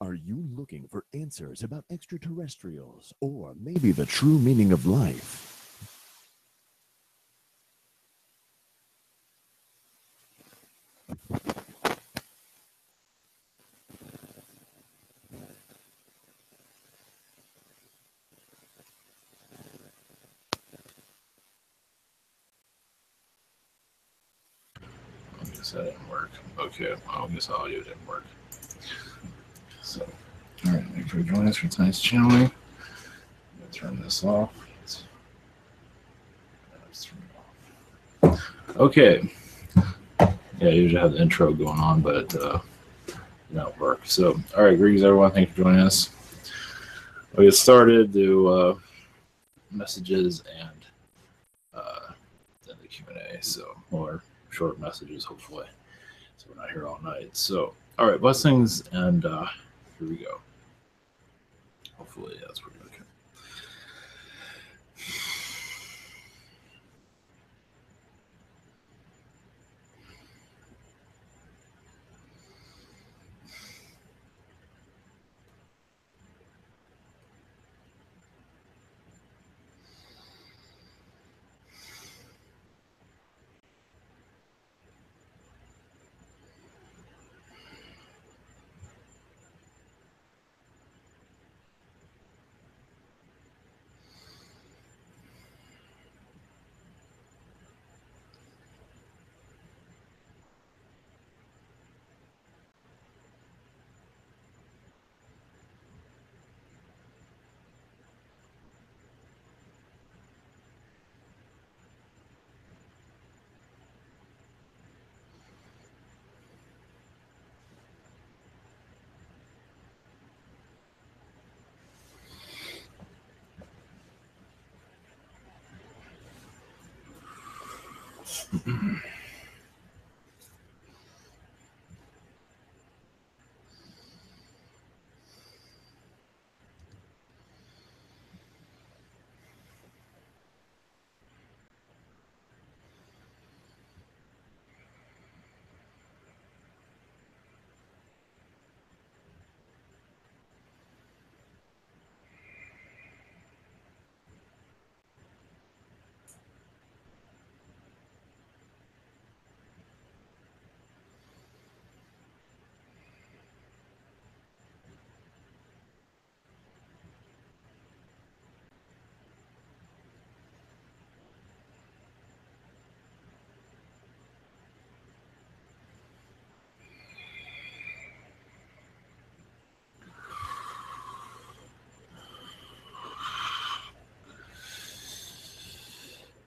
Are you looking for answers about extraterrestrials or maybe the true meaning of life? I guess that didn't work. Okay, well, I guess audio didn't work. So, all right, thank you for joining us for tonight's channeling. I'm gonna turn this off. Let's turn it off. Okay. Yeah, I usually have the intro going on, but it did not work. So, all right, greetings everyone. Thanks for joining us. We'll get started. Do messages and then the Q&A. So, more short messages, hopefully. So we're not here all night. So, all right, blessings, and here we go. Hopefully, that's pretty okay.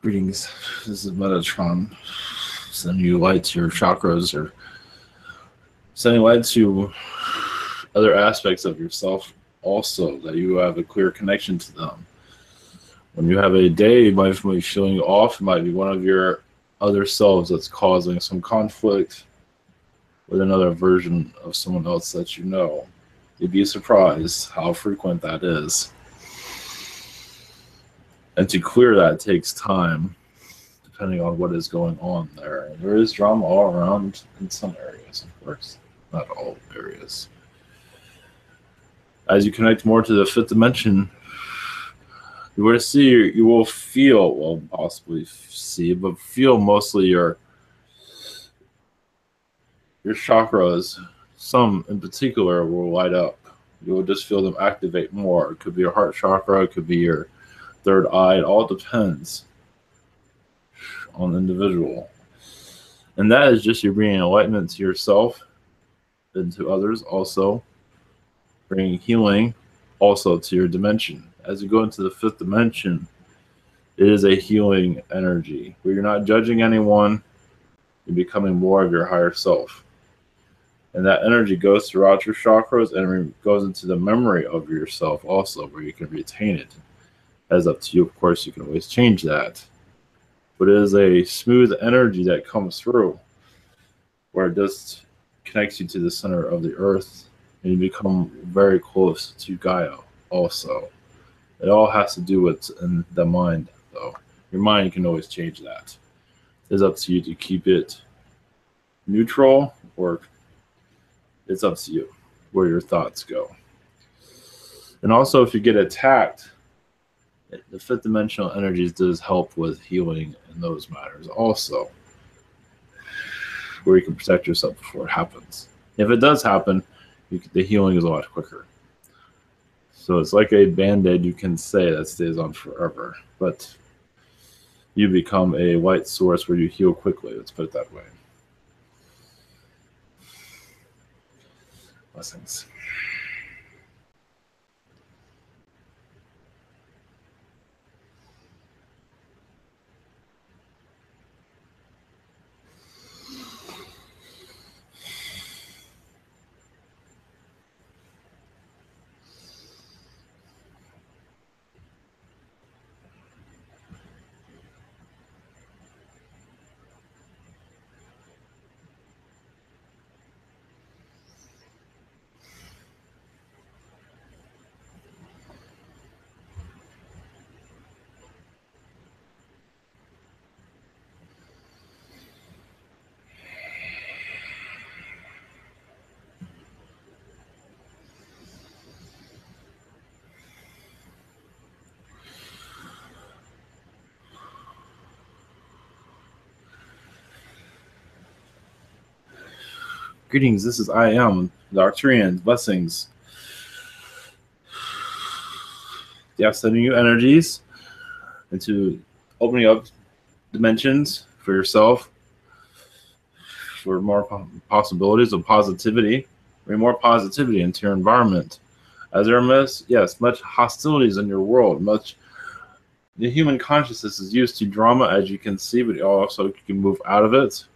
Greetings. This is Metatron. Sending you light to your chakras, or sending light to other aspects of yourself also, that you have a clear connection to them. When you have a day, you might be feeling off. It might be one of your other selves that's causing some conflict with another version of someone else that you know. You'd be surprised how frequent that is. And to clear that takes time, depending on what is going on there. And there is drama all around in some areas, of course, not all areas. As you connect more to the fifth dimension, you will see, you will feel, well, possibly see, but feel mostly your chakras. Some in particular will light up. You will just feel them activate more. It could be your heart chakra, it could be your third eye. It all depends on the individual. And that is just you bringing enlightenment to yourself and to others, also bringing healing also to your dimension. As you go into the fifth dimension, it is a healing energy where you're not judging anyone. You're becoming more of your higher self. And that energy goes throughout your chakras and goes into the memory of yourself also, where you can retain it. As up to you, of course, you can always change that. But it is a smooth energy that comes through, where it just connects you to the center of the earth, and you become very close to Gaia also. It all has to do with in the mind, though. Your mind can always change that. It's up to you to keep it neutral, or it's up to you. where your thoughts go. And also, if you get attacked, the fifth dimensional energies does help with healing in those matters also, where you can protect yourself before it happens. If it does happen, the healing is a lot quicker. So it's like a band-aid, you can say, that stays on forever, but you become a light source where you heal quickly. Let's put it that way. Blessings. Greetings, this is I Am, the Arcturian. Blessings. Yeah, sending you energies into opening up dimensions for yourself, for more possibilities of positivity, bring more positivity into your environment. As there are much hostilities in your world, the human consciousness is used to drama, as you can see, but also you can move out of it.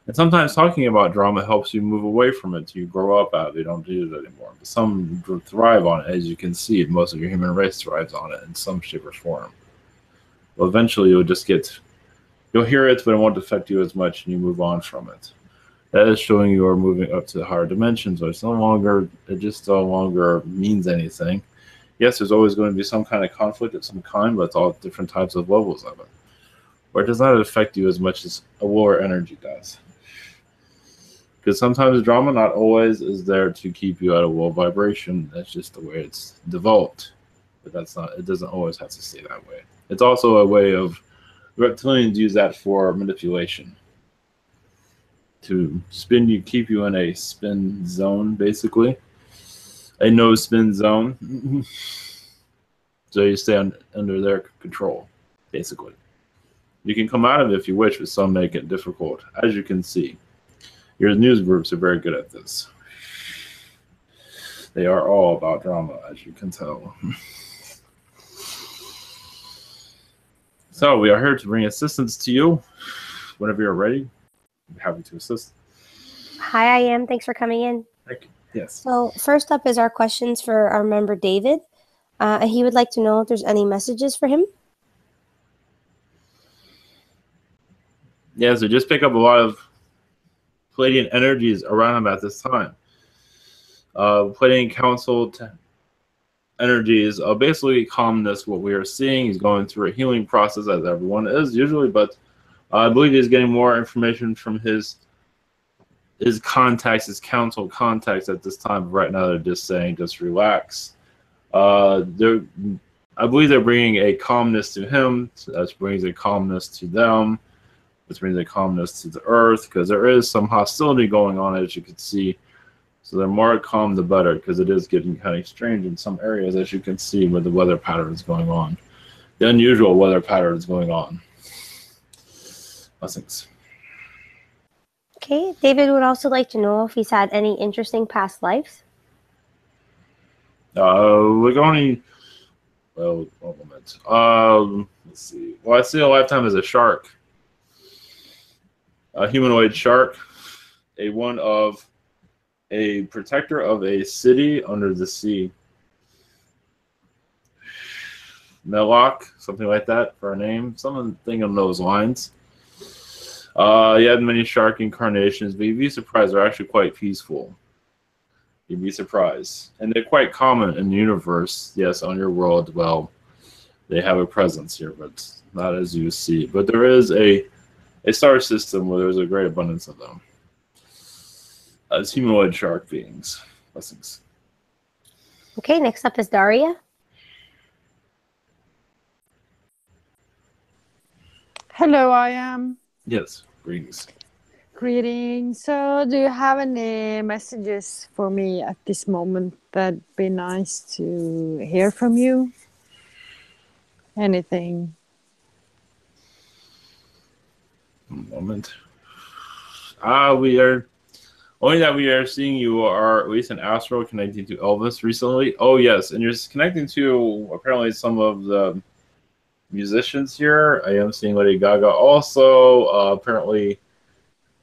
And sometimes talking about drama helps you move away from it. You grow up out of it. You don't do it anymore. But some thrive on it, as you can see. Most of your human race thrives on it in some shape or form. Well, eventually you'll hear it, but it won't affect you as much, and you move on from it. That is showing you are moving up to higher dimensions, but it just no longer means anything. Yes, there's always going to be some kind of conflict of some kind, but it's all different types of levels of it. Or it does not affect you as much as a lower energy does. Because sometimes drama not always is there to keep you at a low vibration. That's just the way it's developed. But it doesn't always have to stay that way. It's also a way of, reptilians use that for manipulation. To keep you in a spin zone, basically. A no spin zone. So you stay under their control, basically. You can come out of it if you wish, but some make it difficult, as you can see. Your news groups are very good at this. They are all about drama, as you can tell. So we are here to bring assistance to you. Whenever you're ready, I'm happy to assist. Hi, I am. Thanks for coming in. Thank you. Yes. So first up is our questions for our member David. He would like to know if there's any messages for him. Yeah, so just pick up a lot of Palladian energies around him at this time. Palladian council energies are basically calmness. What we are seeing, he's going through a healing process, as everyone is usually, but I believe he's getting more information from his contacts, his council contacts at this time. Right now, they're just saying, just relax. I believe they're bringing a calmness to him. So that brings a calmness to them. This brings a calmness to the earth, because there is some hostility going on, as you can see. So the more calm, the better, because it is getting kind of strange in some areas, as you can see, with the weather patterns going on. The unusual weather patterns going on. Blessings. Okay, David would also like to know if he's had any interesting past lives. We're going. Well, one moment. Let's see. Well, I see a lifetime as a shark. A humanoid shark, a protector of a city under the sea. Melok, something like that for a name, something on those lines. He had many shark incarnations, but you'd be surprised, they're actually quite peaceful. You'd be surprised. And they're quite common in the universe. Yes, on your world, well, they have a presence here, but not as you see. But there is a star system where there's a great abundance of them. As humanoid shark beings. Blessings. Okay, next up is Daria. Hello, I am. Yes. Greetings. Greetings. So, do you have any messages for me at this moment? That'd be nice to hear from you. Anything? Moment. We are only that we are seeing you are at least an astral connecting to Elvis recently. Oh yes, and you're connecting to apparently some of the musicians here. I am seeing Lady Gaga also. Apparently,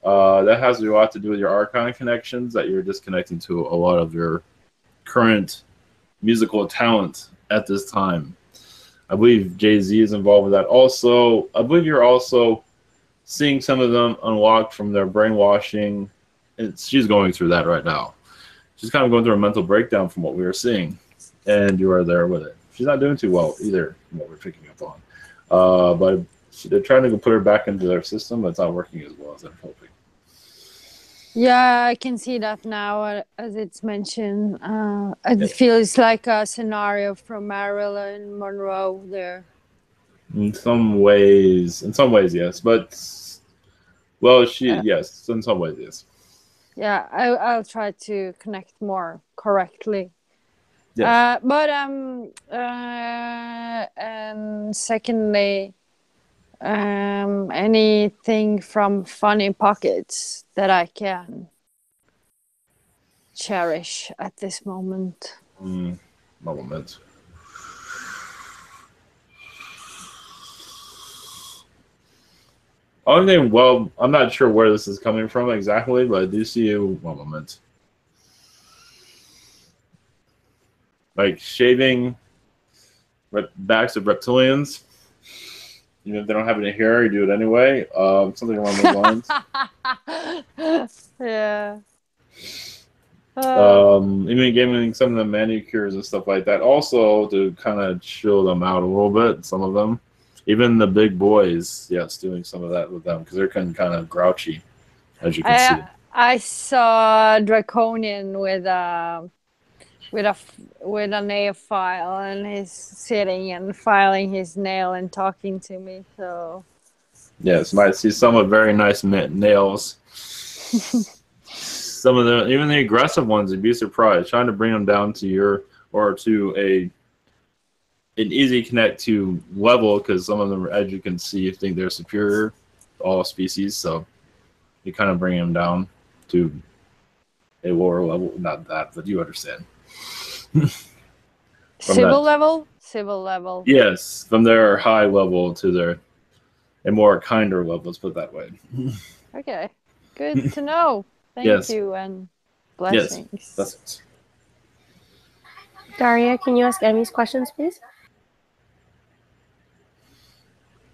that has a lot to do with your Archon connections. That you're disconnecting to a lot of your current musical talent at this time. I believe Jay-Z is involved with that. Also, I believe you're also seeing some of them unlocked from their brainwashing. She's going through that right now. She's kind of going through a mental breakdown from what we were seeing, and you are there with it. She's not doing too well either, from what we're picking up on. But they're trying to put her back into their system, but it's not working as well as they're hoping. Yeah, I can see that now, as it's mentioned. It feels like a scenario from Marilyn Monroe there. In some ways, yes, but well, yes, in some ways, yes. Yeah, I'll try to connect more correctly. Yes. And secondly, anything from Funny Pockets that I can cherish at this moment. Moment. Only thing, well, I'm not sure where this is coming from exactly, but I do see you. One moment. Like shaving backs of reptilians. Even if they don't have any hair, you do it anyway. Something along those lines. Yeah. Even giving some of the manicures and stuff like that, also to kind of chill them out a little bit. Some of them, even the big boys, yes, doing some of that with them because they're kind of grouchy, as you can see. I saw Draconian with a nail file, and he's sitting and filing his nail and talking to me. So yes, might see some with very nice nails. Some of the even the aggressive ones, you'd be surprised. Trying to bring them down to your or to an easy connect to level because some of them, as you can see, think they're superior to all species. So you kind of bring them down to a lower level. Not that, but you understand. Civil level. Yes, from their high level to their a more kinder level. Let's put it that way. Okay, good to know. Thank you and blessings. Yes, blessings. Daria, can you ask Emmy's questions, please?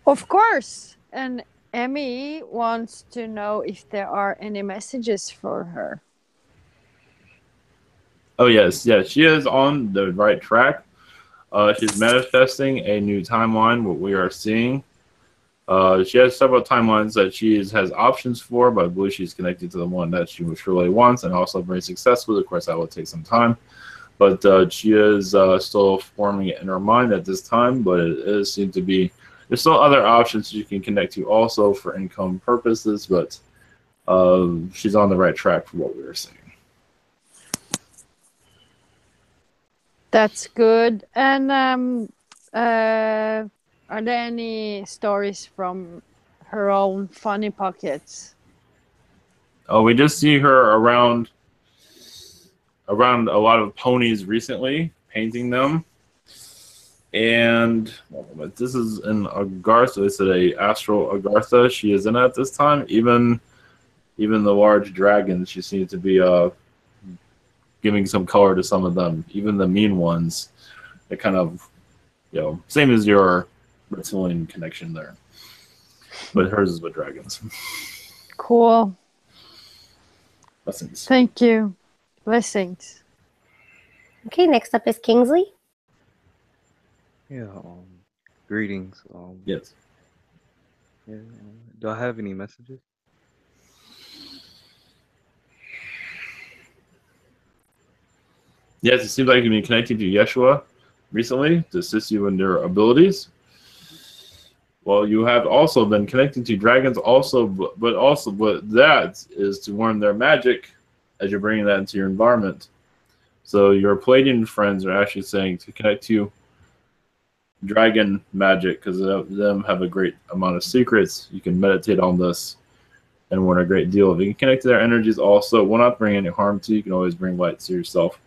Of course. And Emmy wants to know if there are any messages for her. Oh yes, she is on the right track. She's manifesting a new timeline. What we are seeing. She has several timelines that she has options for, but I believe she's connected to the one that she really wants and also very successful. Of course, that will take some time, but she is still forming it in her mind at this time. But it is seems to be there's still other options you can connect to also for income purposes, but she's on the right track for what we were saying. That's good. And are there any stories from her own Funny Pockets? Oh, we just see her around a lot of ponies recently, painting them. And this is in Agartha. It's a astral Agartha she is in at this time. Even the large dragons, she seems to be giving some color to some of them. Even the mean ones, they kind of, same as your reptilian connection there. But hers is with dragons. Cool. Blessings. Thank you. Blessings. Okay, next up is Kingsley. Yeah, greetings. Yes. Yeah, do I have any messages? Yes, it seems like you've been connecting to Yeshua recently to assist you in your abilities. Well, you have also been connecting to dragons also, but that is to learn their magic as you're bringing that into your environment. So your Palladian friends are actually saying to connect to dragon magic because them have a great amount of secrets. You can meditate on this and learn a great deal. If you can connect to their energies also, will not bring any harm to you. You can always bring light to yourself.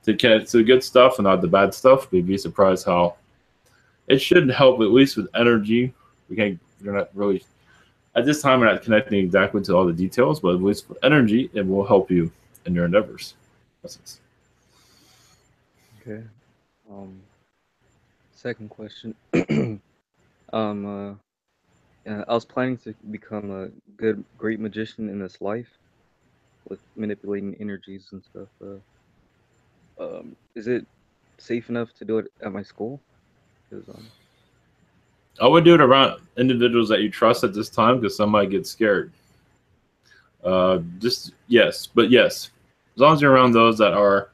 To connect to the good stuff and not the bad stuff, we'd be surprised how it should help, at least with energy. You're not really, at this time, we're not connecting exactly to all the details, but at least with energy, it will help you in your endeavors. Okay. Second question. I was planning to become a great magician in this life with manipulating energies and stuff. Is it safe enough to do it at my school? 'Cause, I would do it around individuals that you trust at this time because some might get scared. Yes, as long as you're around those that are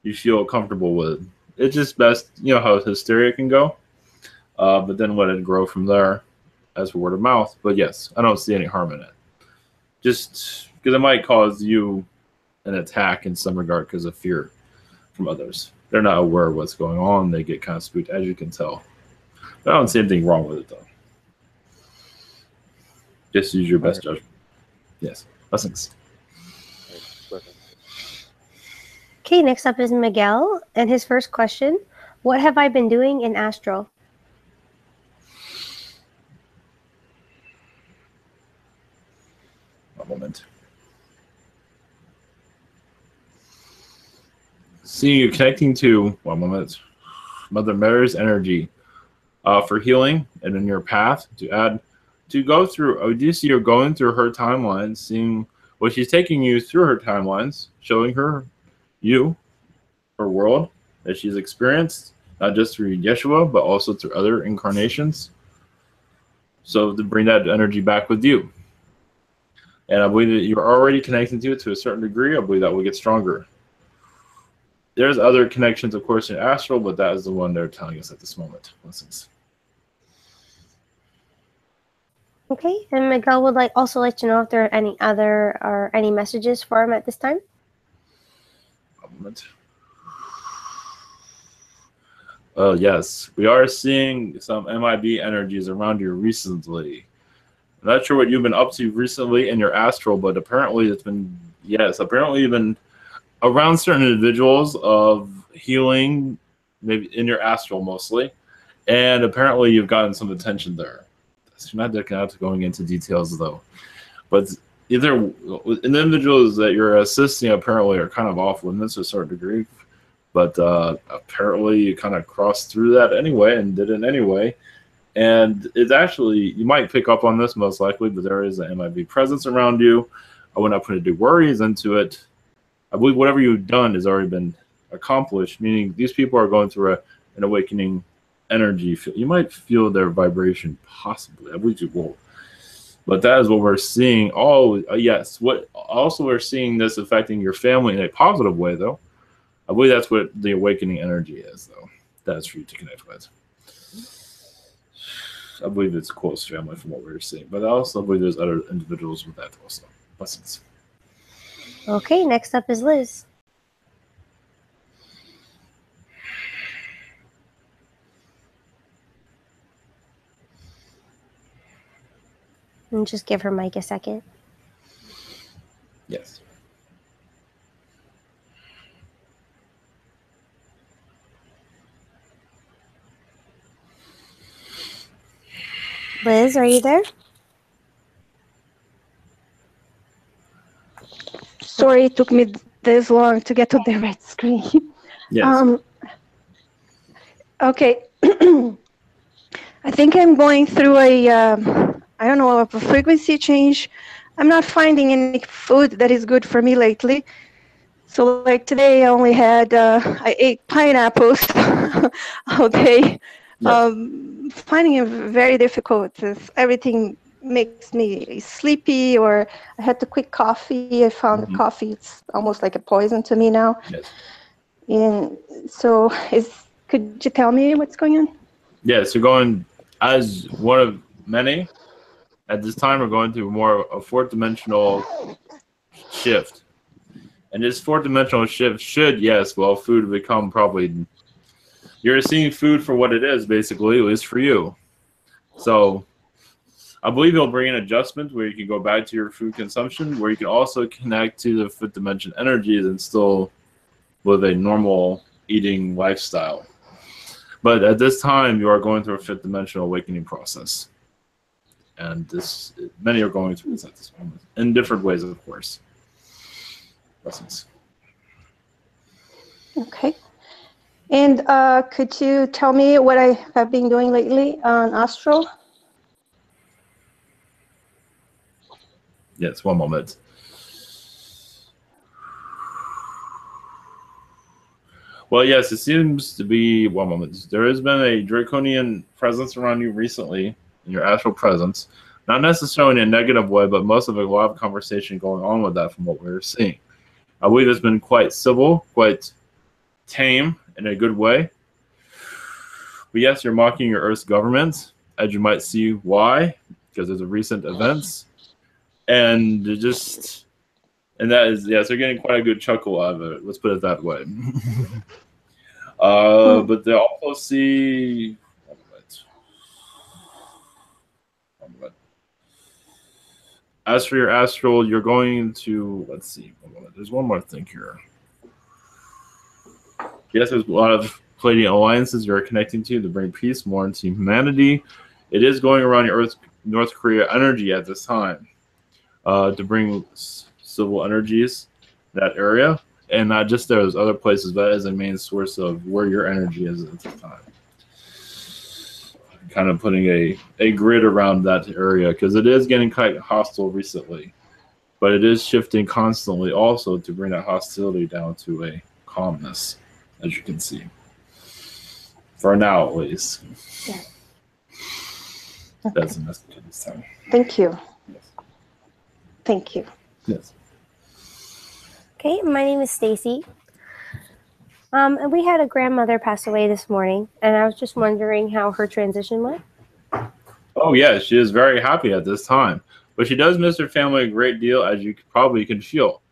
you feel comfortable with. It's just best, you know how hysteria can go, but then let it grow from there as word of mouth. But yes, I don't see any harm in it. Just because it might cause you an attack in some regard because of fear from others. They're not aware of what's going on. They get kind of spooked, as you can tell. But I don't see anything wrong with it, though. Just use your best judgment. Yes. Blessings. Okay, next up is Miguel, and his first question, what have I been doing in Astral? One moment. See you connecting to, one moment, Mother Mary's energy for healing and in your path to go through. I do see you're going through her timeline, seeing what she's taking you through her timelines, showing her her world that she's experienced, not just through Yeshua, but also through other incarnations. So to bring that energy back with you. And I believe that you're already connecting to it to a certain degree. I believe that will get stronger. There's other connections, of course, in Astral, but that is the one they're telling us at this moment. Blessings. Okay, and Miguel would also like to know if there are any other or any messages for him at this time. A moment. Yes, we are seeing some MIB energies around you recently. I'm not sure what you've been up to recently in your astral, but apparently it's been, apparently you've been around certain individuals of healing, maybe in your astral mostly, and apparently you've gotten some attention there. So you're not going into details though, but either individuals that you're assisting apparently are kind of off limits to a certain degree, but apparently you kind of crossed through that anyway and did it anyway. And it's actually, you might pick up on this most likely, but there is an MIB presence around you. I would not put any worries into it. I believe whatever you've done has already been accomplished, meaning these people are going through an awakening energy. You might feel their vibration, possibly. I believe you will. But that is what we're seeing. Oh, yes. What also we're seeing this affecting your family in a positive way, though. I believe that's what the awakening energy is, though. That's for you to connect with. I believe it's close family from what we're seeing, but I also believe there's other individuals with that also. Blessings. Okay, next up is Liz. And just give her mic a second. Yes. Liz, are you there? Sorry it took me this long to get to the right screen. Yes. Okay. I think I'm going through a frequency change. I'm not finding any food that is good for me lately. So like today I only had, I ate pineapples all day. Yes. Finding it very difficult. Everything makes me sleepy, or I had to quit coffee. I found coffee, it's almost like a poison to me now. Yes. And so could you tell me what's going on? Yes, you're going as one of many. At this time, we're going through more a fourth dimensional shift. And this fourth dimensional shift should, yes, well, food become probably, you're seeing food for what it is, basically, at least for you. So I believe it'll bring in adjustments where you can go back to your food consumption, where you can also connect to the fifth dimension energies and still live a normal eating lifestyle. But at this time, you are going through a fifth dimensional awakening process. And many are going through this at this moment, in different ways, of course. Blessings. Okay. And could you tell me what I have been doing lately on Astral? Yes, one moment. Well, yes, it seems to be, one moment. There has been a draconian presence around you recently, in your astral presence. Not necessarily in a negative way, but most of a lot of conversation going on with that from what we're seeing. I believe it's been quite civil, quite tame in a good way. But yes, you're mocking your Earth's government, as you might see why, because of the recent events. And that is, yes, they're getting quite a good chuckle out of it. Let's put it that way. But they also see, as for your astral, you're going to, let's see, there's one more thing here. Yes, there's a lot of Palladian alliances you're connecting to bring peace more into humanity. It is going around your Earth, North Korea energy at this time to bring civil energies in that area. And not just those other places, but as a main source of where your energy is at the time. Kind of putting a grid around that area, because it is getting quite hostile recently. But it is shifting constantly also to bring that hostility down to a calmness, as you can see. For now, at least. Yeah. That's the message at this time. Thank you. Yes. Thank you. Yes. Okay, my name is Stacy. And we had a grandmother pass away this morning, and I was just wondering how her transition went. Oh, yeah, she is very happy at this time. But she does miss her family a great deal, as you probably can feel.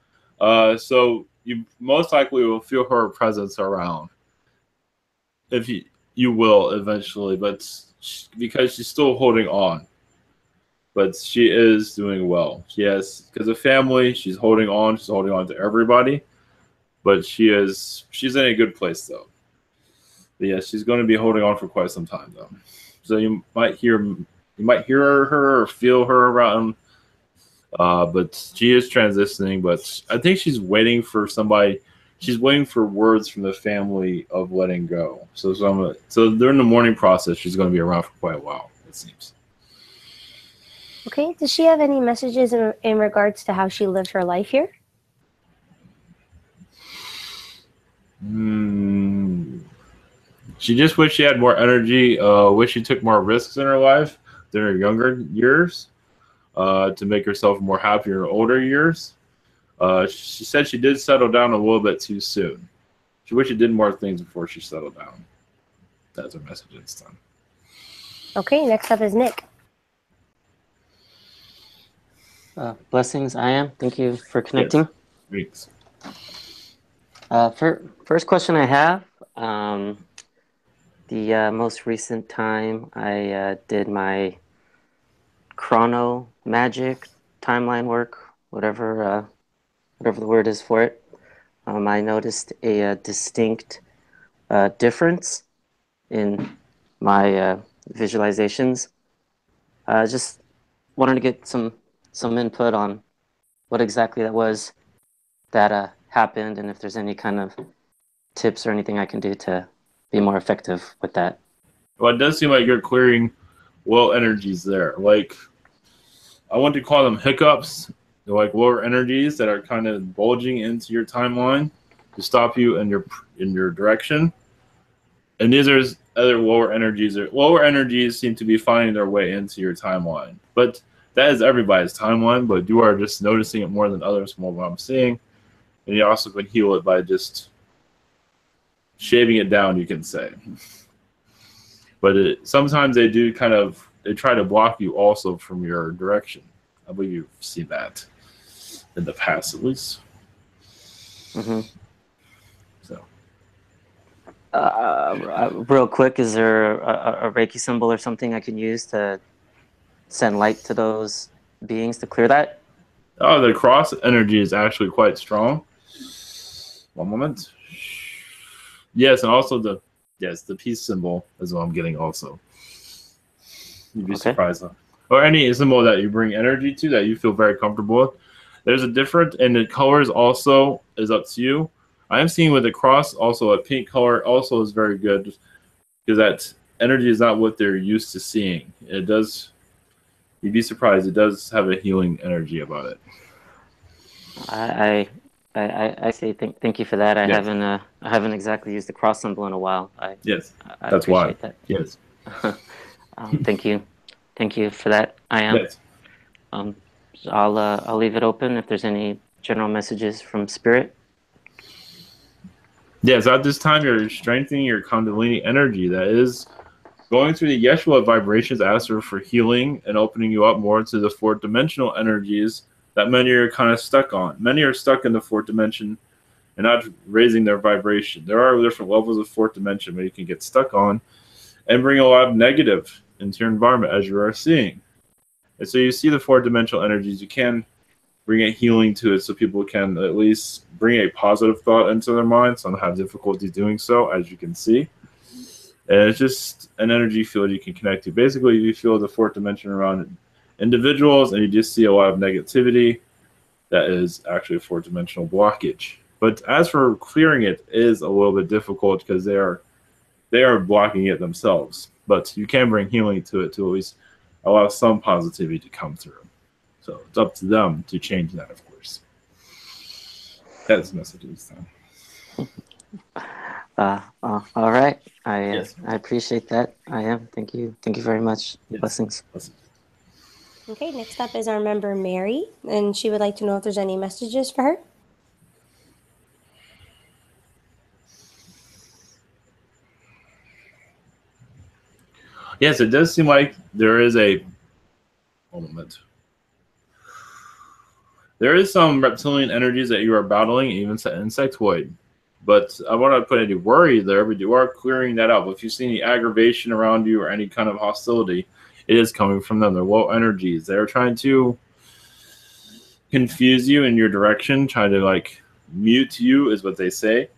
So you most likely will feel her presence around. If you will eventually, but because she's still holding on. But she is doing well. Yes, because of family, she's holding on. She's holding on to everybody. But she's in a good place, though. But yeah, she's going to be holding on for quite some time, though. So you might hear her or feel her around. But she is transitioning. But I think she's waiting for somebody. She's waiting for words from the family of letting go. So during the mourning process, she's going to be around for quite a while, it seems. Okay, does she have any messages in regards to how she lived her life here? She just wished she had more energy, wish she took more risks in her life than her younger years, to make herself more happy in her older years. She said she did settle down a little bit too soon. She wished she did more things before she settled down. That's her message this time. Okay, next up is Nick. Blessings, I am. Thank you for connecting. Yes. First question I have, the most recent time I did my chrono magic timeline work, whatever the word is for it, I noticed a distinct difference in my visualizations. Just wanted to get some input on what exactly that was that happened, and if there's any kind of tips or anything I can do to be more effective with that. Well, it does seem like you're clearing low energies there. Like, I want to call them hiccups. They're like lower energies that are kind of bulging into your timeline to stop you in your direction. And these are other lower energies. Lower energies seem to be finding their way into your timeline. But that is everybody's timeline, but you are just noticing it more than others from what I'm seeing. And you also can heal it by just shaving it down, you can say. But sometimes they do they try to block you also from your direction. I believe you've seen that in the past, at least. Mm-hmm. So, real quick, is there a Reiki symbol or something I can use to send light to those beings to clear that? oh, the cross energy is actually quite strong. One moment. Yes, and also the peace symbol is what I'm getting also. You'd be surprised. Or any symbol that you bring energy to that you feel very comfortable with. There's a different, and the colors also is up to you. I am seeing with the cross also a pink color also is very good because that energy is not what they're used to seeing. It does, you'd be surprised, it does have a healing energy about it. I say thank you for that. I haven't exactly used the cross symbol in a while. Yes, I that's why. That. Yes. Thank you for that. I am. Yes. I'll leave it open if there's any general messages from Spirit. Yes, at this time you're strengthening your Kundalini energy that is going through the Yeshua vibrations, asking for healing and opening you up more to the fourth dimensional energies that many are kind of stuck on. Many are stuck in the fourth dimension and not raising their vibration. There are different levels of fourth dimension where you can get stuck on and bring a lot of negative into your environment as you are seeing. And so you see the fourth dimensional energies, you can bring a healing to it so people can at least bring a positive thought into their minds. Some have difficulty doing so, as you can see. And it's just an energy field you can connect to. Basically, you feel the fourth dimension around individuals and you just see a lot of negativity, that is actually a fourth dimensional blockage. But as for clearing it is a little bit difficult because they are blocking it themselves. But you can bring healing to it to at least allow some positivity to come through. So it's up to them to change that, of course. That's the message this time. All right. Yes. I appreciate that. I am. Thank you. Thank you very much. Yes. Blessings. Okay, next up is our member Mary, and she would like to know if there's any messages for her. Yes, it does seem like there is one moment. There is some reptilian energies that you are battling, even insectoid. But I want to put any worry there, but you are clearing that out. If you see any aggravation around you or any kind of hostility, it is coming from them. They're low energies. They're trying to confuse you in your direction, trying to mute you is what they say.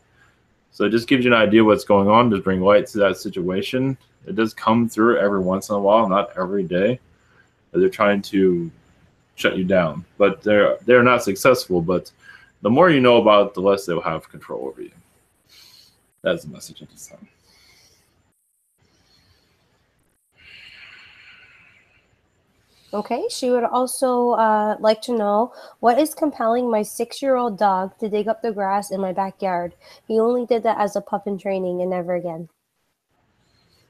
So it just gives you an idea what's going on. Just bring light to that situation. It does come through every once in a while, not every day. They're trying to shut you down, but they're not successful. But the more you know about it, the less they'll have control over you. That's the message at this time. Okay, she would also like to know what is compelling my 6-year-old dog to dig up the grass in my backyard. He only did that as a pup in training and never again.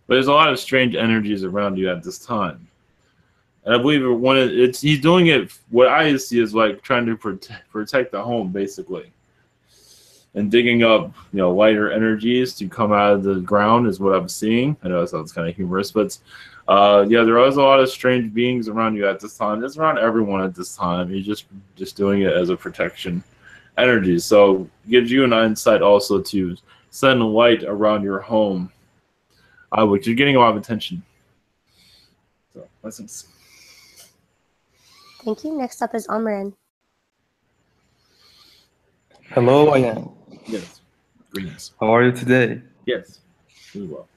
But there's a lot of strange energies around you at this time. And I believe he's doing it, what I see is trying to protect the home, basically. And digging up, lighter energies to come out of the ground is what I'm seeing. I know that sounds kind of humorous, but there is a lot of strange beings around you at this time. It's around everyone at this time. He's just doing it as a protection energy. So it gives you an insight also to send light around your home, which you're getting a lot of attention. So, blessings. Thank you. Next up is Omar. Hello, I am. Yes. Greetings. How are you today? Yes. Really well.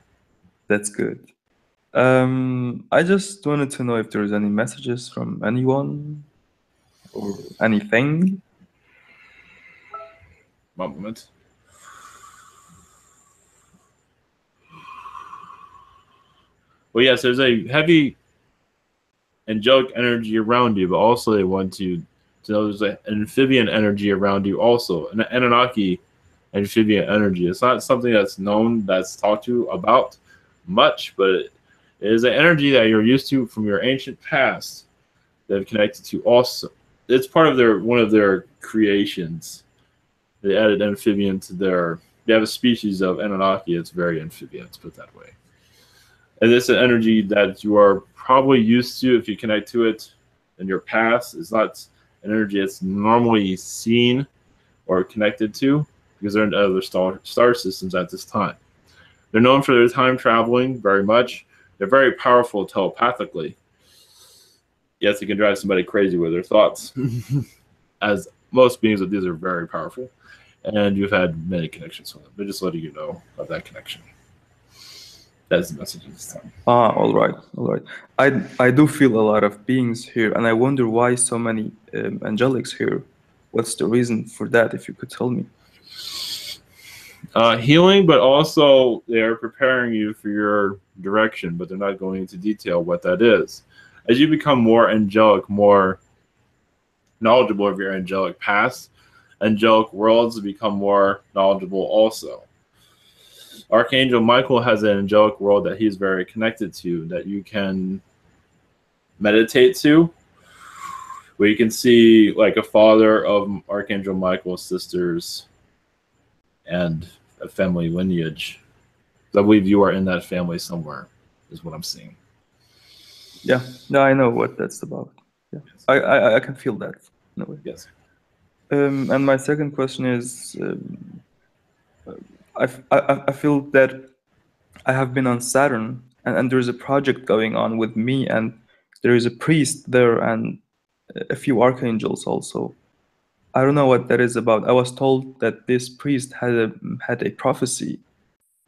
That's good. I just wanted to know if there's any messages from anyone or anything. One moment. Well, yes, there's a heavy angelic energy around you, but also they want you to know there's an amphibian energy around you also, an Anunnaki amphibian energy. It's not something that's known, that's talked to about much, but it is an energy that you're used to from your ancient past that have connected to also. It's part of one of their creations. They added amphibian to their you have a species of Anunnaki. It's very amphibian, let's put it that way. And this is an energy that you are probably used to if you connect to it in your past. It's not an energy that's normally seen or connected to because they're in other star systems at this time. They're known for their time traveling very much. They're very powerful telepathically. Yes, they can drive somebody crazy with their thoughts. As most beings of these are very powerful. And you've had many connections with them. They're just letting you know of that connection. That's the message this time. All right. I do feel a lot of beings here, and I wonder why so many angelics here. What's the reason for that, if you could tell me? Healing, but also they're preparing you for your direction, but they're not going into detail what that is. As you become more angelic, more knowledgeable of your angelic past, angelic worlds become more knowledgeable also. Archangel Michael has an angelic world that he's very connected to, that you can meditate to, where you can see like a father of Archangel Michael's sisters and a family lineage. I believe you are in that family somewhere, is what I'm seeing. Yeah, no, I know what that's about. Yeah, yes. I can feel that. No, yes. And my second question is, I feel that I have been on Saturn, and there's a project going on with me, and there is a priest there and a few archangels also. I don't know what that is about. I was told that this priest had a prophecy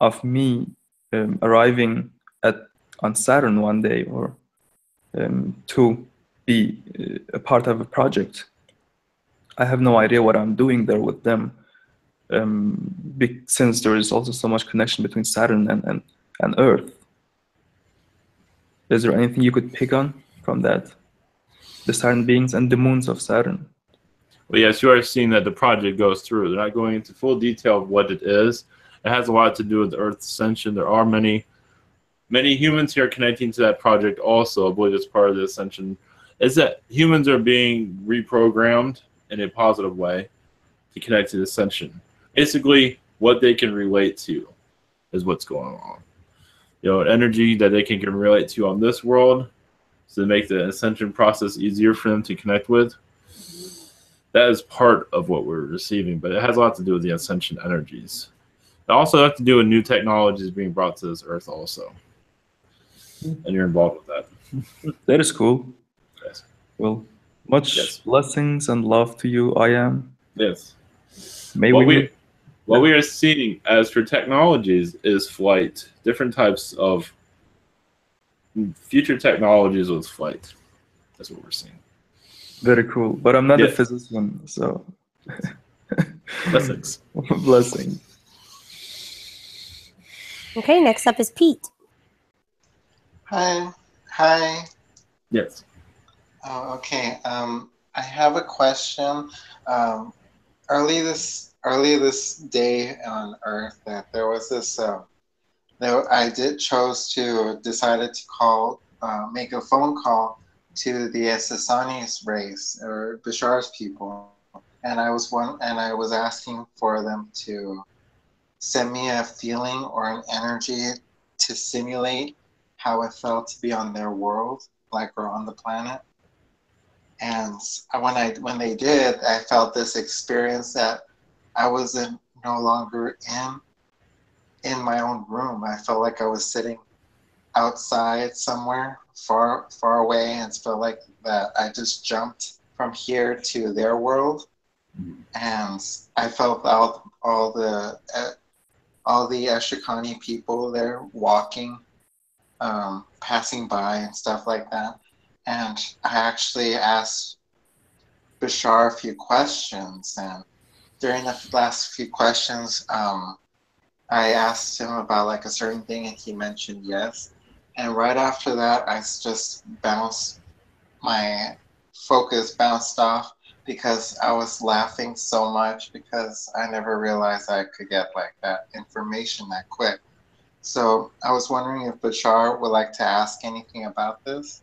of me arriving on Saturn one day, or to be a part of a project. I have no idea what I'm doing there with them, since there is also so much connection between Saturn and Earth. Is there anything you could pick on from that? The Saturn beings and the moons of Saturn. Well, yes, you are seeing that the project goes through. They're not going into full detail of what it is. It has a lot to do with the Earth's ascension. There are many humans here connecting to that project also. I believe it's part of the ascension. Is that humans are being reprogrammed in a positive way to connect to the ascension. Basically, what they can relate to is what's going on. You know, an energy that they can relate to on this world, so to make the ascension process easier for them to connect with. That is part of what we're receiving, but it has a lot to do with the ascension energies. It also has to do with new technologies being brought to this earth also. And you're involved with that. That is cool. Yes. Well, much blessings and love to you, I am. Yes. What we are seeing as for technologies is flight. Different types of future technologies with flight. That's what we're seeing. Very cool. But I'm not a physician, so blessings. Blessings. Okay, next up is Pete. Hi. Yes. Oh, okay. I have a question. Early this day on Earth, that there was this. Decided to make a phone call to the Sasani's race or Bashar's people, and I was asking for them to send me a feeling or an energy to simulate how it felt to be on their world, or on the planet. And when they did, I felt this experience that I was no longer in my own room. I felt like I was sitting outside somewhere far away, and it felt like that I just jumped from here to their world. And I felt all the Ashokani people there walking, passing by and stuff like that. And I actually asked Bashar a few questions, and during the last few questions, I asked him about a certain thing, and he mentioned yes. And right after that, I just my focus bounced off because I was laughing so much because I never realized I could get that information that quick. So I was wondering if Bashar would like to ask anything about this.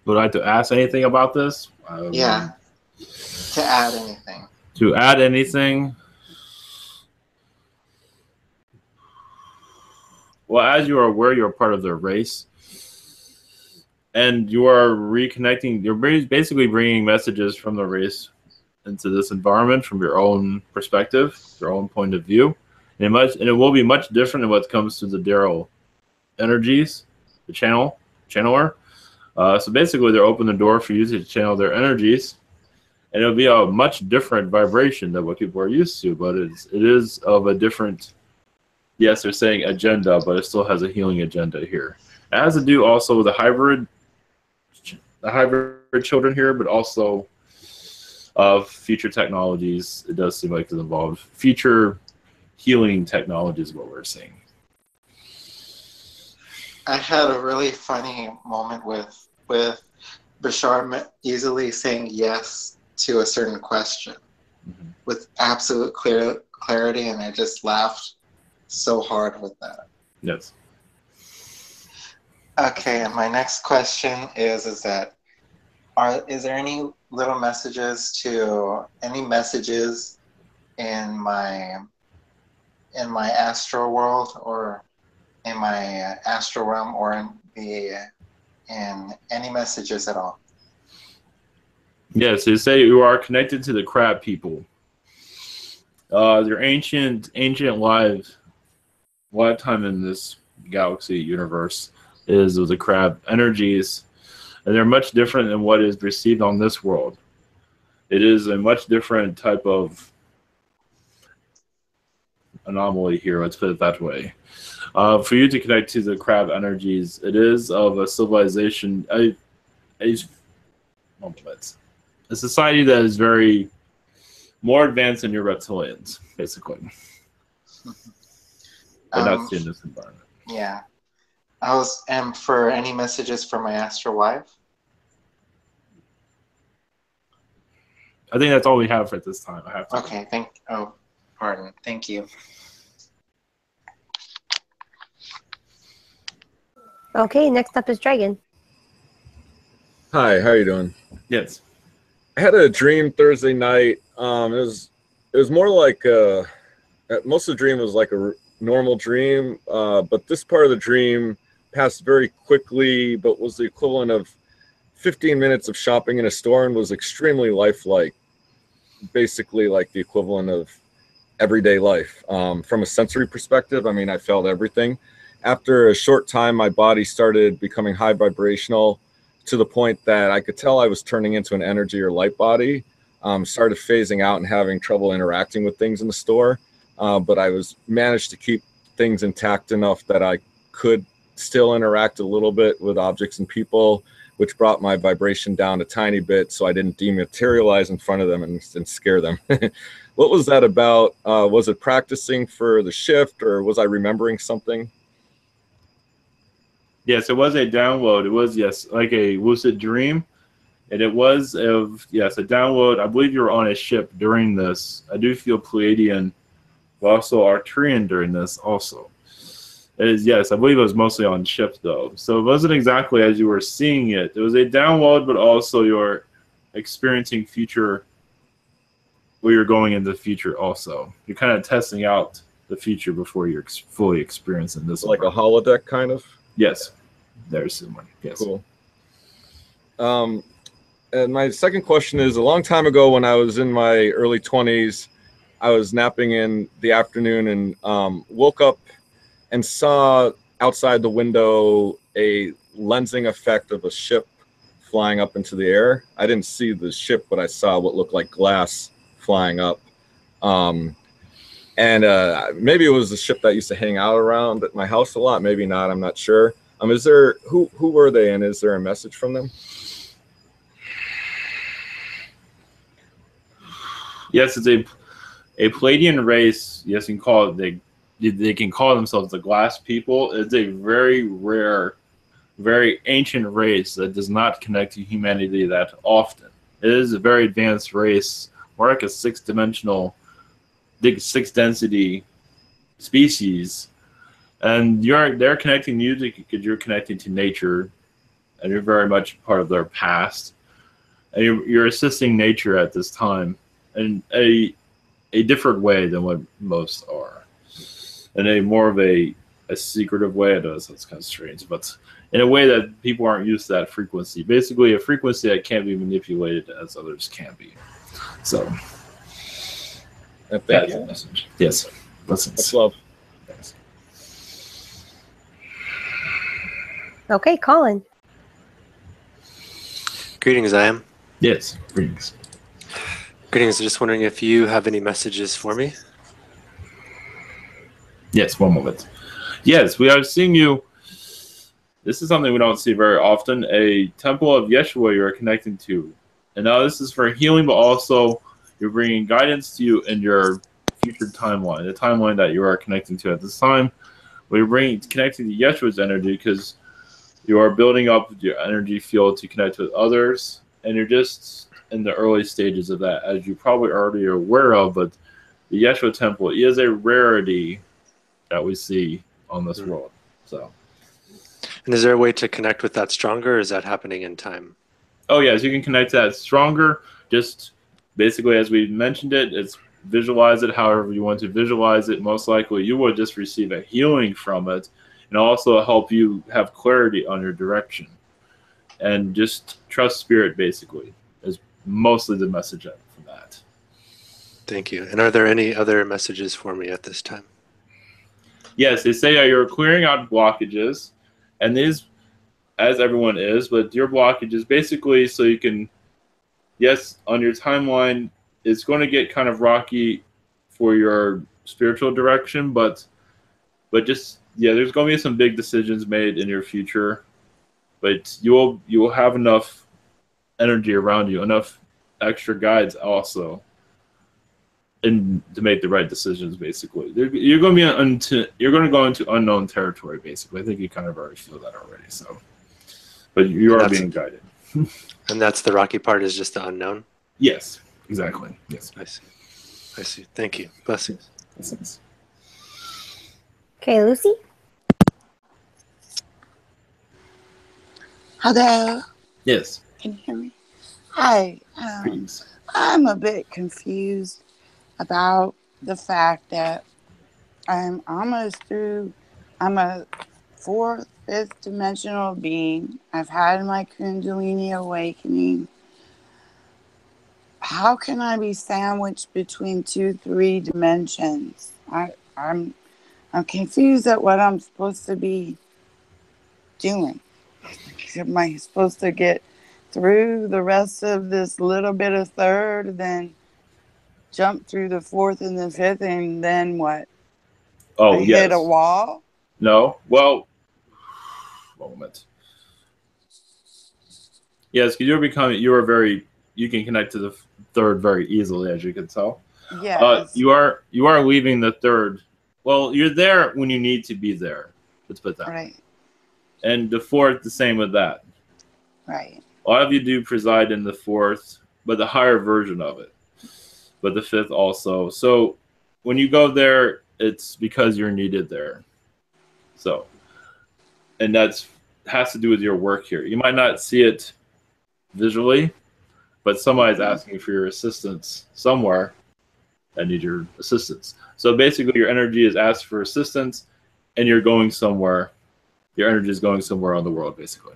Would I like to ask anything about this? Yeah, to add anything. To add anything, well, as you are aware, you're part of their race, and you are reconnecting. You're basically bringing messages from the race into this environment from your own perspective, your own point of view, and it will be much different in what comes to the Daryl energies, the channeler. So basically, they're open the door for you to channel their energies. And it'll be a much different vibration than what people are used to, but it is of a different, yes, they're saying agenda, but it still has a healing agenda here. It has to do also with the hybrid children here, but also of future technologies. It does seem like it's involved. Future healing technologies is what we're seeing. I had a really funny moment with Bashar easily saying yes to a certain question with absolute clarity, and I just laughed so hard with that. Yes. Okay, and my next question is there any little messages in my astral world, or in my astral realm, or in any messages at all? Yes, they say you are connected to the crab people. Their ancient lifetime in this galaxy universe is with the crab energies, and they're much different than what is received on this world. It is a much different type of anomaly here, let's put it that way. For you to connect to the crab energies, it is of a civilization, a society that is very more advanced than your reptilians, basically. But not in this environment. Yeah. And for any messages for my astral wife? I think that's all we have for this time. Okay, pardon. Thank you. Okay, next up is Dragon. Hi, how you doing? Yes. I had a dream Thursday night. It was more like most of the dream was like a normal dream, but this part of the dream passed very quickly, but was the equivalent of 15 minutes of shopping in a store and was extremely lifelike. Basically like the equivalent of everyday life. From a sensory perspective, I mean, I felt everything. After a short time, my body started becoming high vibrational to the point that I could tell I was turning into an energy or light body. Started phasing out and having trouble interacting with things in the store. But I managed to keep things intact enough that I could still interact a little bit with objects and people, which brought my vibration down a tiny bit so I didn't dematerialize in front of them and scare them. What was that about? Was it practicing for the shift, or was I remembering something? Yes, it was a download. It was, yes, like a lucid dream. And it was, a download. I believe you were on a ship during this. I do feel Pleiadian, but also Arcturian during this also. It is, yes, I believe it was mostly on ship, though. So it wasn't exactly as you were seeing it. It was a download, but also you're experiencing future, where you're going into the future also. You're kind of testing out the future before you're fully experiencing this. Like a holodeck, kind of? Yes. There's someone. Yes. Cool. And my second question is, a long time ago when I was in my early 20s, I was napping in the afternoon and woke up and saw outside the window a lensing effect of a ship flying up into the air. I didn't see the ship, but I saw what looked like glass flying up. And maybe it was the ship that used to hang out around at my house a lot. Maybe not. I'm not sure. Who were they, and is there a message from them? Yes, it's a Pleiadian race. Yes, you can call it. They can call themselves the Glass People. It's a very rare, very ancient race that does not connect to humanity that often. It is a very advanced race, more like a six-dimensional, six-density species. And they're connecting you because you're connecting to nature, and you're very much part of their past. And you're assisting nature at this time. in a different way than what most are, in a more of a secretive way. It does. That's kind of strange, but in a way that people aren't used to that frequency. Basically, a frequency that can't be manipulated as others can be. So, Thank you. Message. Yes. Lessons. Much love. Thanks. Okay, Colin. Greetings, I am. Yes. Greetings. Greetings. Just wondering if you have any messages for me. Yes. One moment. Yes, we are seeing you. This is something we don't see very often. A temple of Yeshua you are connecting to. And now this is for healing, but also you're bringing guidance to you in your future timeline, the timeline that you are connecting to at this time. We're connecting to Yeshua's energy because you are building up your energy field to connect with others, and you're just in the early stages of that, as you probably already are aware of. But the Yeshua temple is a rarity that we see on this world. So, and is there a way to connect with that stronger, or is that happening in time? Oh yes, you can connect to that stronger. Just basically, as we mentioned it's visualize it however you want to visualize it. Most likely you will just receive a healing from it, and also help you have clarity on your direction. And just trust spirit, basically, is mostly the message from that. Thank you. And are there any other messages for me at this time? Yes, they say you're clearing out blockages, and these, as everyone is, but your blockages basically so you can, yes, on your timeline, it's going to get kind of rocky for your spiritual direction, but just, yeah, there's going to be some big decisions made in your future, but you will have enough energy around you, enough extra guides also, and to make the right decisions. Basically, you're going to go into unknown territory. Basically, I think you kind of already feel that already. So, but you are being guided. And that's the rocky part, is just the unknown. Yes, exactly. Yes, I see. I see. Thank you. Blessings. Blessings. Okay, Lucy. Hello. Yes. Can you hear me? Hi. Please. I'm a bit confused about the fact that I'm almost through. I'm a fourth, fifth dimensional being. I've had my Kundalini awakening. How can I be sandwiched between 2-3 dimensions? I'm confused at what I'm supposed to be doing. Am I supposed to get through the rest of this little bit of third, then jump through the fourth and the fifth, and then what? Oh, yes. Hit a wall? No. Well, moment. Yes, because you can connect to the third very easily, as you can tell. Yes. You are leaving the third. Well, you're there when you need to be there. Let's put that. Right. And the fourth, the same with that. Right. A lot of you do preside in the fourth, but the higher version of it. But the fifth also. So when you go there, it's because you're needed there. So, and has to do with your work here. You might not see it visually, but somebody's asking for your assistance somewhere that need your assistance. So basically your energy is asked for assistance, and you're going somewhere. Your energy is going somewhere on the world, basically.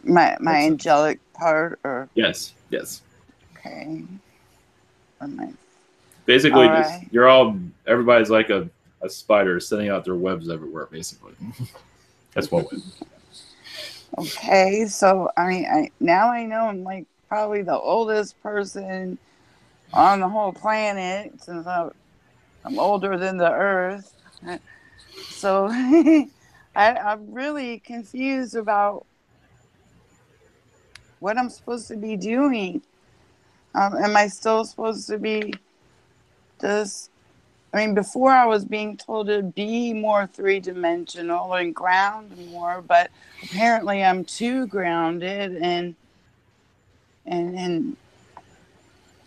My angelic part, or yes. Okay. Basically, right. Everybody's like a spider sending out their webs everywhere, basically. That's one way. Okay, so now I know I'm like probably the oldest person on the whole planet, since I'm older than the Earth. So I'm really confused about what I'm supposed to be doing. Am I still supposed to be just... before I was being told to be more three-dimensional and ground more, but apparently I'm too grounded and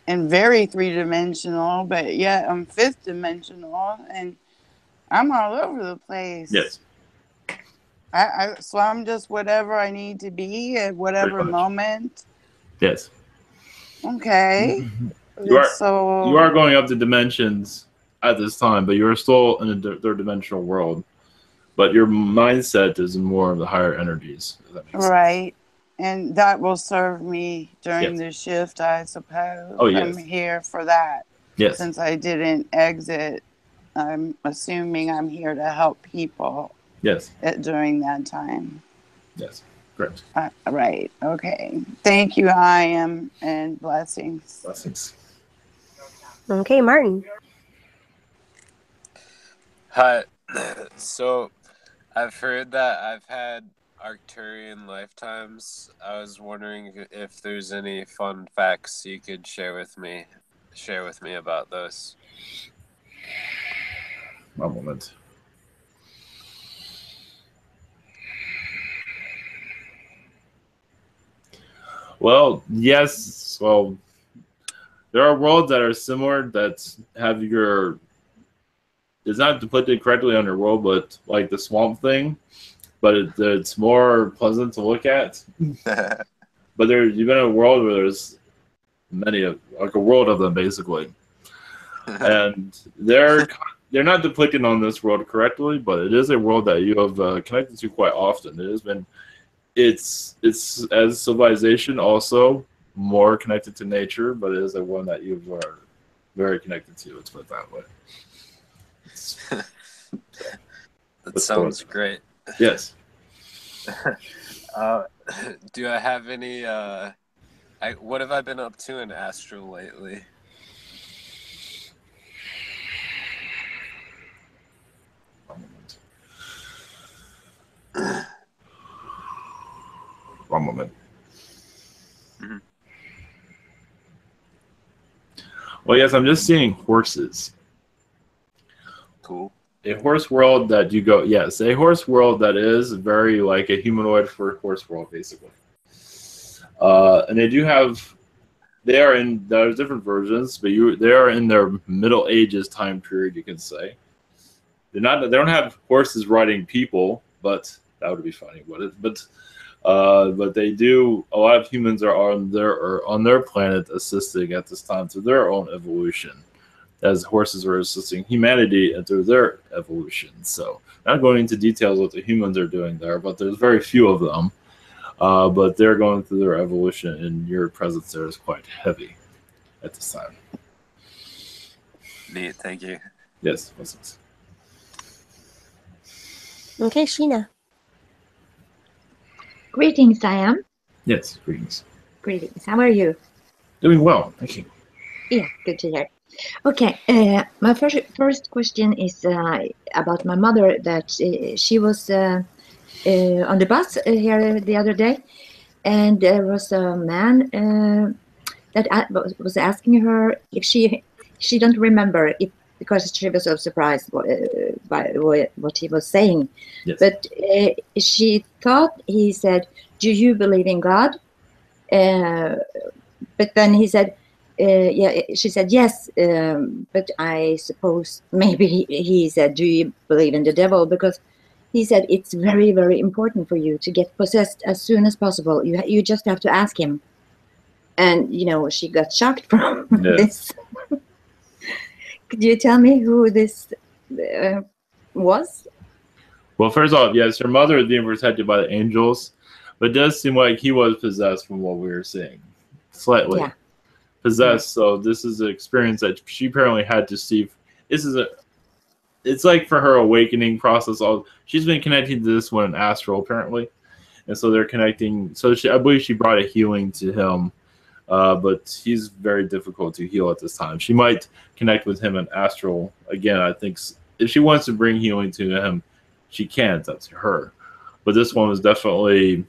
very three-dimensional, but yet I'm fifth-dimensional, and I'm all over the place. Yes. So I'm just whatever I need to be at whatever moment. Yes. Okay. You are So going up to dimensions at this time, but you are still in a third dimensional world. But your mindset is more of the higher energies. If that makes sense. right. And that will serve me during Yes. the shift, I suppose. Oh, yes. I'm here for that. Yes. Since I didn't exit, I'm assuming I'm here to help people Yes. during that time. Yes. Correct. Right. Okay. Thank you, I am, and blessings. Blessings. Okay, Martin. Hi. So, I've heard that I've had Arcturian lifetimes. I was wondering if there's any fun facts you could share with me about those. One moment. Well, yes. Well, there are worlds that are similar that have your. It's not depicted correctly on your world, but like the swamp thing, but it's more pleasant to look at. But you've been in a world where there's like a world of them basically, and they're not depicted on this world correctly, but it is a world that you have connected to quite often. It has been, it's as civilization also more connected to nature, but it is a one that you are very connected to. Let's put it that way. That sounds great. Yes. Do I have any? What have I been up to in Astral lately? One moment. Mm-hmm. Well, yes, I'm just seeing horses. Cool. A horse world that you go, yes, a horse world that is very like a humanoid for horse world, basically. And they do have, there's different versions, but they are in their Middle Ages time period, you can say. They don't have horses riding people, but that would be funny. But they do. A lot of humans are on their planet assisting at this time through their own evolution, as horses are assisting humanity through their evolution. So, not going into details what the humans are doing there, but there's very few of them. But they're going through their evolution, and your presence there is quite heavy at this time. Neat, thank you. Yes, blessings. Okay, Sheena. Greetings, I am. Yes, greetings. Greetings. How are you? Doing well, thank you. Yeah, good to hear. Okay, my first question is about my mother. That she was on the bus here the other day, and there was a man that was asking her if she don't remember if, because she was so surprised by what he was saying. Yes. But she thought he said, "Do you believe in God?" But then he said, "Yeah." She said, "Yes." But I suppose maybe he said, "Do you believe in the devil?" Because he said it's very, very important for you to get possessed as soon as possible. You just have to ask him. And she got shocked from this. Could you tell me who this was? Well, first off, yes, her mother is being protected by the angels, but it does seem like he was possessed from what we were seeing. Slightly. Yeah. Possessed, so this is an experience that she apparently had to see. It's like for her awakening process. She's been connecting to this one in astral, apparently. And so they're connecting. So I believe she brought a healing to him. But he's very difficult to heal at this time. She might connect with him in astral. Again, I think if she wants to bring healing to him, she can. That's her. But this one is definitely,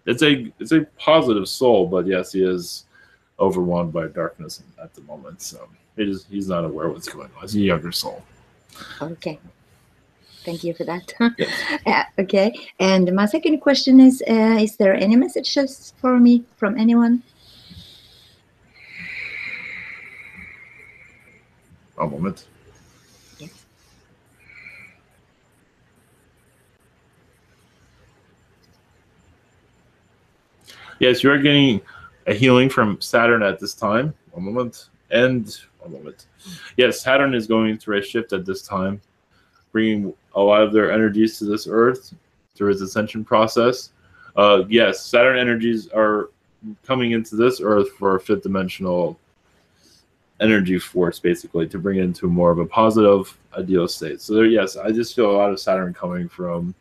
it's a positive soul. But yes, he is overwhelmed by darkness at the moment. So he's not aware of what's going on. He's a younger soul. Okay. Thank you for that. Okay. And my second question is there any messages for me from anyone? A moment. Yes. Yes, you're getting a healing from Saturn at this time. One moment. And one moment. Yes, Saturn is going through a shift at this time, bringing a lot of their energies to this Earth through its ascension process. Yes, Saturn energies are coming into this Earth for a fifth dimensional energy force, basically, to bring it into more of a positive, ideal state. So there, yes, I just feel a lot of Saturn coming from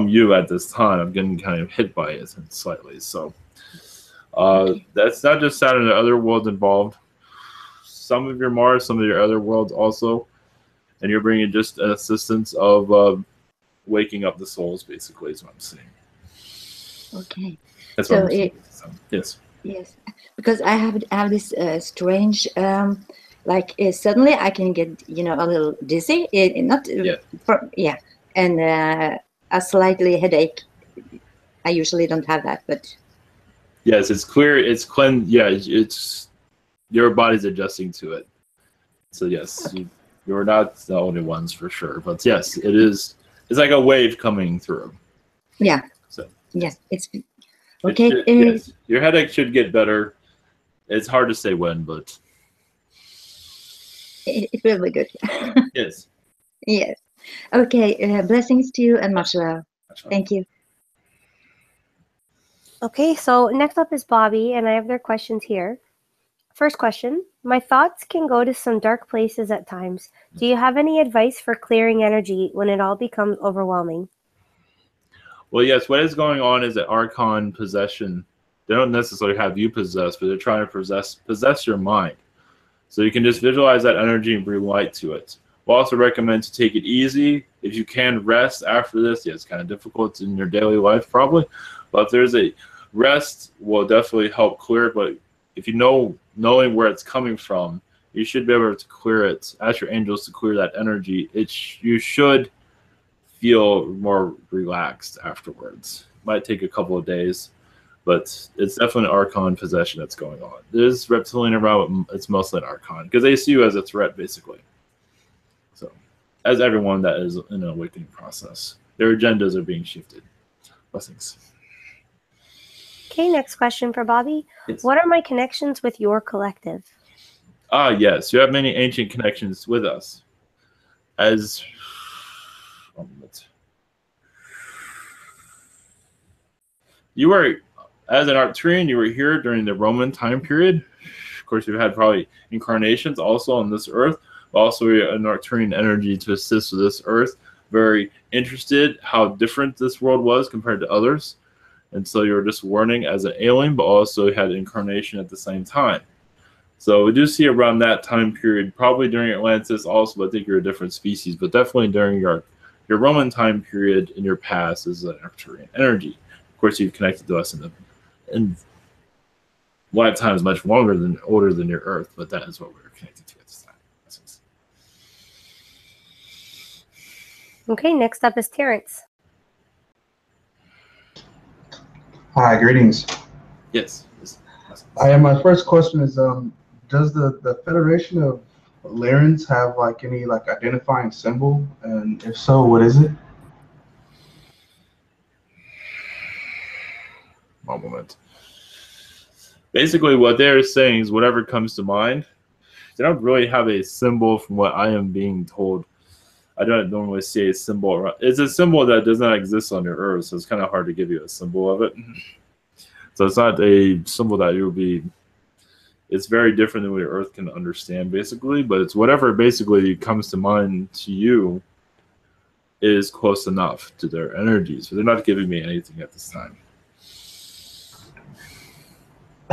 you at this time. I'm getting kind of hit by it slightly. So that's not just Saturn, the other worlds involved. Some of your Mars, some of your other worlds also. And you're bringing just an assistance of waking up the souls, basically, is what I'm saying. Okay. That's So what I'm saying. Yes. yes, because I have this strange, suddenly I can get, a little dizzy, and a slightly headache. I usually don't have that, but Yes, it's clear. It's cleansed. Yeah, it's your body's adjusting to it. So yes, you're not the only ones for sure. But yes, it is. It's like a wave coming through. yeah. So Yes, it's okay. Yes, your headache should get better. It's hard to say when, but it will be good. yes. Yes. Okay. Blessings to you and much love. Thank you. Okay, so next up is Bobby, and I have their questions here. First question, my thoughts can go to some dark places at times. Do you have any advice for clearing energy when it all becomes overwhelming? Well, yes, what is going on is that Archon possession. They don't necessarily have you possessed, but they're trying to possess your mind. So you can just visualize that energy and bring light to it. We'll also recommend to take it easy. If you can rest after this, yeah, it's kind of difficult in your daily life probably, but if there's a rest, will definitely help clear it. But if you knowing where it's coming from, you should be able to clear it. Ask your angels to clear that energy. You should feel more relaxed afterwards. Might take a couple of days, but it's definitely an Archon possession that's going on. There's reptilian around, but it's mostly an Archon because they see you as a threat, basically. So, as everyone that is in an awakening process, their agendas are being shifted. Blessings. Okay, next question for Bobby. Yes. What are my connections with your collective? Yes, you have many ancient connections with us. As you were, as an Arcturian, you were here during the Roman time period. Of course, you've had probably incarnations also on this earth, but also an Arcturian energy to assist with this earth. Very interested how different this world was compared to others. And so you were just warning as an alien, but also had incarnation at the same time. So we do see around that time period, probably during Atlantis also, I think you're a different species, but definitely during your Roman time period in your past is an Arcturian energy. Of course, you've connected to us in lifetimes much older than your Earth, but that is what we're connected to at this time. Okay, next up is Terrence. Hi, greetings. Yes. My first question is, does the Federation of Lyrans have any identifying symbol? And if so, what is it? One moment. Basically, what they're saying is whatever comes to mind. They don't really have a symbol from what I am being told. I don't normally see a symbol. It's a symbol that does not exist on your Earth, so it's kind of hard to give you a symbol of it. So it's not a symbol that you'll be. It's very different than what your Earth can understand, basically. But it's whatever basically comes to mind to you is close enough to their energies. So they're not giving me anything at this time.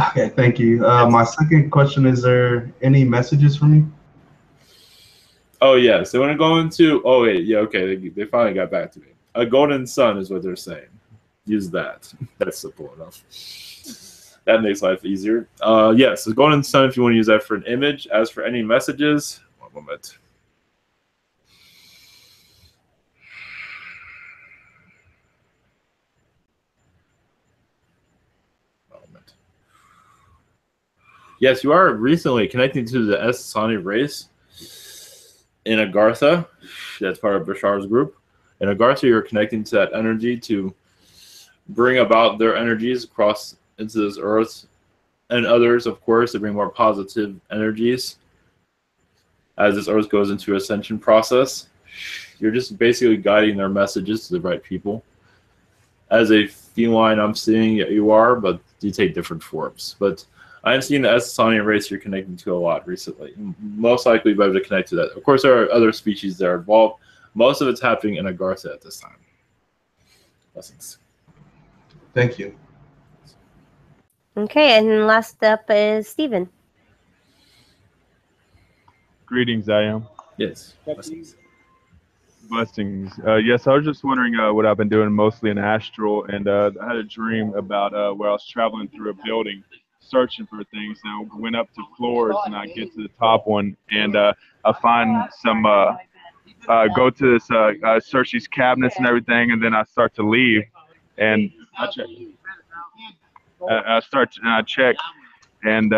Okay, thank you. My second question, is there any messages for me? Oh, yes. They want to go into... Oh, wait. Yeah, okay. They finally got back to me. A golden sun is what they're saying. Use that. That's simple enough. That makes life easier. Yes, the golden sun, if you want to use that for an image. As for any messages... One moment. Yes, you are recently connecting to the Essassani race in Agartha. That's part of Bashar's group. In Agartha, you're connecting to that energy to bring about their energies across into this earth and others, of course, to bring more positive energies as this earth goes into ascension process. You're just basically guiding their messages to the right people. As a feline, I'm seeing you are, but you take different forms. But I'm seeing the Estonian race you're connecting to a lot recently. Most likely be able to connect to that. Of course, there are other species that are involved. Most of it's happening in Agartha at this time. Blessings. Thank you. Okay, and last up is Stephen. Greetings, I am. Yes. Blessings. Blessings. Yes, I was just wondering what I've been doing mostly in astral, and I had a dream about where I was traveling through a building, searching for things. And I went up to floors, and I get to the top one, and I find some. Go to this, search these cabinets and everything, and then I start to leave, and I check. I check, and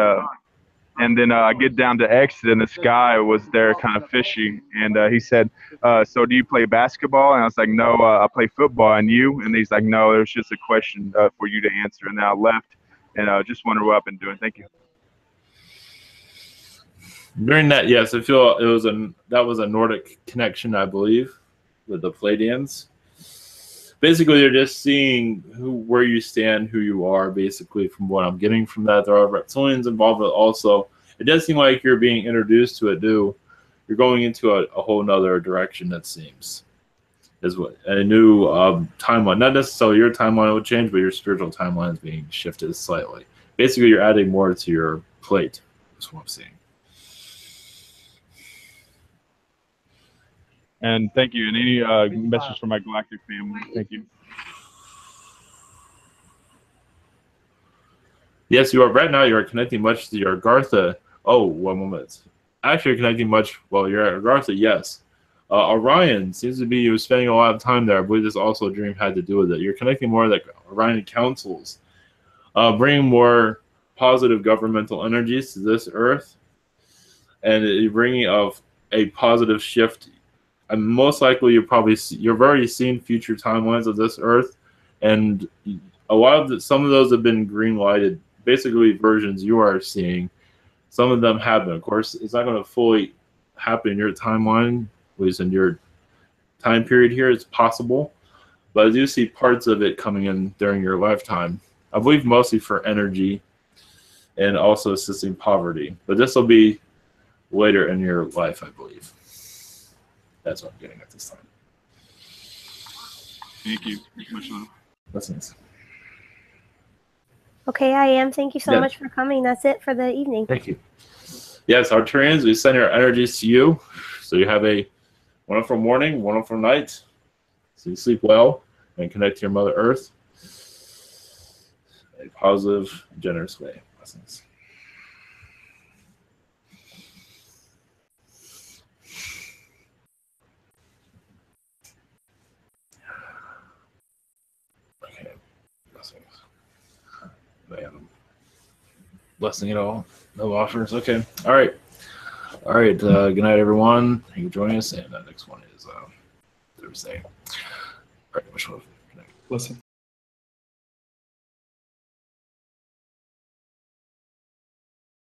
then I get down to exit, and this guy was there kind of fishing, and he said, so do you play basketball? And I was like, no, I play football. And you? And he's like, no, it was just a question for you to answer. And then I left, and I just wonder what I've been doing. Thank you. During that, yes, I feel that was a Nordic connection, I believe, with the Pleiadians. Basically, you're just seeing where you stand, who you are, basically, from what I'm getting from that. There are reptilians involved, but also, it does seem like you're being introduced to you're going into a whole nother direction, it seems. A new timeline. Not necessarily your timeline will change, but your spiritual timeline is being shifted slightly. Basically, you're adding more to your plate, is what I'm seeing. And thank you. And any message from my galactic family? Thank you. Yes, you are. Right now, you are connecting much to your Agartha. Oh, 1 moment. Actually, you're connecting much. Well, you're at Agartha, yes. Orion seems to be you spending a lot of time there. I believe this also a dream had to do with it. You're connecting more like Orion councils, bringing more positive governmental energies to this Earth, and you're bringing of a positive shift. And most likely, you've already seen future timelines of this Earth, and a lot of some of those have been green lighted. Basically, versions you are seeing, some of them have been. Of course, it's not going to fully happen in your timeline, at least in your time period here. It's possible, but I do see parts of it coming in during your lifetime. I believe mostly for energy and also assisting poverty, but this will be later in your life, I believe. That's what I'm getting at this time. Thank you. Much love. Blessings. Okay, I am. Thank you so Yeah. much for coming. That's it for the evening. Thank you. Yes, Arcturians, we send our energies to you. So you have a wonderful morning, wonderful night. So you sleep well and connect to your Mother Earth in a positive, generous way. Blessings. Okay. Blessings. Man. Blessing it all. No offers. Okay. All right. All right. Good night, everyone. Thank you for joining us. And the next one is Thursday. All right. Much love. Good night. Blessing.